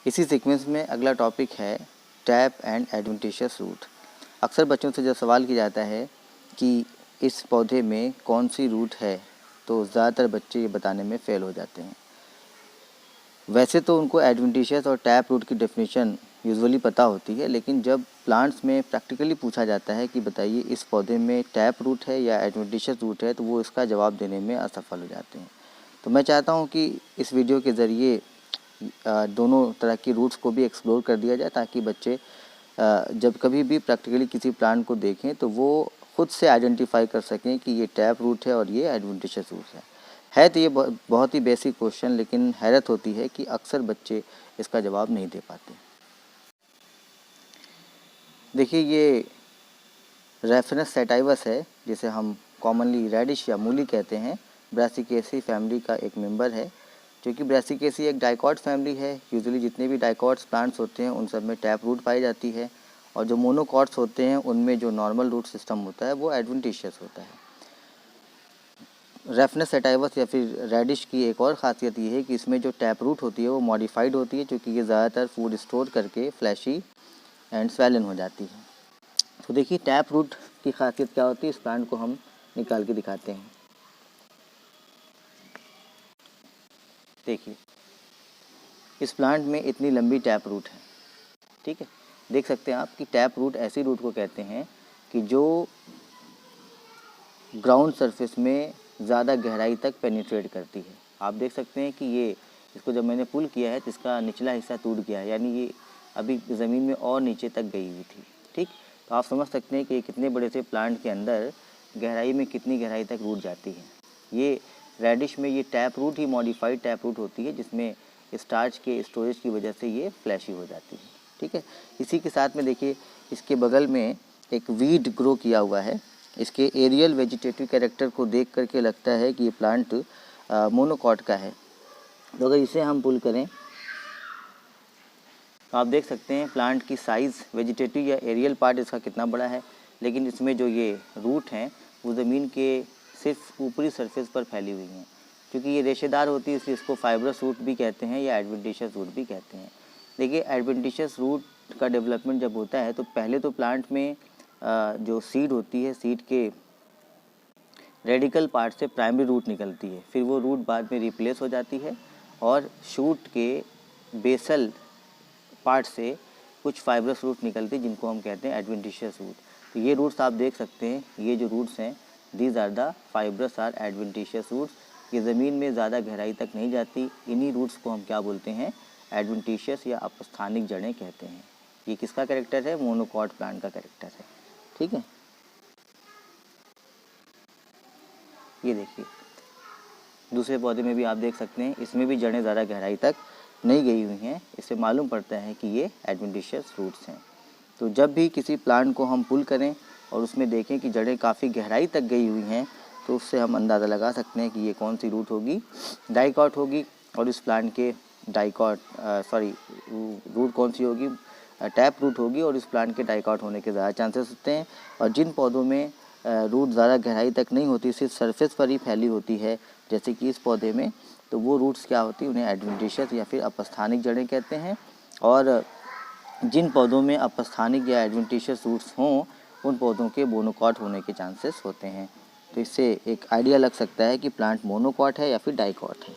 इसी सीक्वेंस में अगला टॉपिक है टैप एंड एडवेंटिशियस रूट। अक्सर बच्चों से जब सवाल किया जाता है कि इस पौधे में कौन सी रूट है, तो ज़्यादातर बच्चे ये बताने में फ़ेल हो जाते हैं। वैसे तो उनको एडवेंटिशियस और टैप रूट की डेफिनेशन यूजुअली पता होती है, लेकिन जब प्लांट्स में प्रैक्टिकली पूछा जाता है कि बताइए इस पौधे में टैप रूट है या एडवेंटिशियस रूट है, तो वो इसका जवाब देने में असफल हो जाते हैं। तो मैं चाहता हूँ कि इस वीडियो के ज़रिए दोनों तरह की रूट्स को भी एक्सप्लोर कर दिया जाए, ताकि बच्चे जब कभी भी प्रैक्टिकली किसी प्लांट को देखें तो वो खुद से आइडेंटिफाई कर सकें कि ये टैप रूट है और ये एडवेंटिशियस रूट है। तो ये बहुत ही बेसिक क्वेश्चन, लेकिन हैरत होती है कि अक्सर बच्चे इसका जवाब नहीं दे पाते। देखिए, ये रेफरेंस सेटाइवस है, जिसे हम कॉमनली रेडिश या मूली कहते हैं। ब्रासिकेसी फैमिली का एक मेंबर है, जो कि ब्रासिकेसी एक डाइकॉट फैमिली है। यूजुअली जितने भी डाइकॉट्स प्लांट्स होते हैं उन सब में टैप रूट पाई जाती है, और जो मोनोकॉट्स होते हैं उनमें जो नॉर्मल रूट सिस्टम होता है वो एडवेंटिशियस होता है। रेफरेंस सेटाइवस या फिर रेडिश की एक और ख़ासियत ये है कि इसमें जो टैप रूट होती है वो मॉडिफाइड होती है, क्योंकि ये ज़्यादातर फूड स्टोर करके फ्लैशी एंड स्वेलन हो जाती है। तो देखिए, टैप रूट की खासियत क्या होती है, इस प्लांट को हम निकाल के दिखाते हैं। देखिए, इस प्लांट में इतनी लंबी टैप रूट है, ठीक है। देख सकते हैं आप कि टैप रूट ऐसी रूट को कहते हैं कि जो ग्राउंड सरफेस में ज़्यादा गहराई तक पेनिट्रेट करती है। आप देख सकते हैं कि ये इसको जब मैंने पुल किया है तो इसका निचला हिस्सा टूट गया है, यानी ये अभी ज़मीन में और नीचे तक गई हुई थी, ठीक। तो आप समझ सकते हैं कि कितने बड़े से प्लांट के अंदर गहराई में कितनी गहराई तक रूट जाती है। ये रेडिश में ये टैप रूट ही मॉडिफाइड टैप रूट होती है, जिसमें स्टार्च के स्टोरेज की वजह से ये फ्लैशी हो जाती है, ठीक है। इसी के साथ में देखिए, इसके बगल में एक वीड ग्रो किया हुआ है। इसके एरियल वेजिटेटिव कैरेक्टर को देख करके लगता है कि ये प्लांट मोनोकॉट का है। तो अगर इसे हम पुल करें तो आप देख सकते हैं प्लांट की साइज़, वेजिटेटिव या एरियल पार्ट इसका कितना बड़ा है, लेकिन इसमें जो ये रूट हैं वो ज़मीन के सिर्फ ऊपरी सरफेस पर फैली हुई हैं। क्योंकि ये रेशेदार होती है इसलिए इसको फाइब्रस रूट भी कहते हैं या एडवेंटिशियस रूट भी कहते हैं। देखिए, एडवेंटिशियस रूट का डेवलपमेंट जब होता है तो पहले तो प्लांट में जो सीड होती है, सीड के रेडिकल पार्ट से प्राइमरी रूट निकलती है, फिर वो रूट बाद में रिप्लेस हो जाती है और शूट के बेसल पार्ट से कुछ फाइब्रस रूट निकलती है, जिनको हम कहते हैं एडवेंटिशियस रूट। तो ये रूट्स आप देख सकते हैं, ये जो रूट्स हैं, these are the fibrous or adventitious roots. ये ज़मीन में ज़्यादा गहराई तक नहीं जाती। इन्हीं रूट्स को हम क्या बोलते हैं, एडवेंटिशियस या अपस्थानिक जड़ें कहते हैं। ये किसका कैरेक्टर है, मोनोकॉट प्लांट का कैरेक्टर है, ठीक है। ये देखिए, दूसरे पौधे में भी आप देख सकते हैं, इसमें भी जड़ें ज़्यादा गहराई तक नहीं गई हुई हैं। इससे मालूम पड़ता है कि ये एडवेंटिशियस रूट्स हैं। तो जब भी किसी प्लांट को हम पुल करें और उसमें देखें कि जड़ें काफ़ी गहराई तक गई हुई हैं, तो उससे हम अंदाज़ा लगा सकते हैं कि ये कौन सी रूट होगी, डाइकॉट होगी। और इस प्लांट के रूट कौन सी होगी, टैप रूट होगी। और इस प्लांट के डाइकॉट होने के ज़्यादा चांसेस होते हैं। और जिन पौधों में रूट ज़्यादा गहराई तक नहीं होती, सिर्फ सरफेस पर ही फैली होती है, जैसे कि इस पौधे में, तो वो रूट्स क्या होती है, उन्हें एडवेंटिशियस या फिर अपस्थानिक जड़ें कहते हैं। और जिन पौधों में अपस्थानिक या एडवेंटिशियस रूट्स हों, उन पौधों के मोनोकॉट होने के चांसेस होते हैं। तो इससे एक आइडिया लग सकता है कि प्लांट मोनोकॉट है या फिर डाइकॉट है।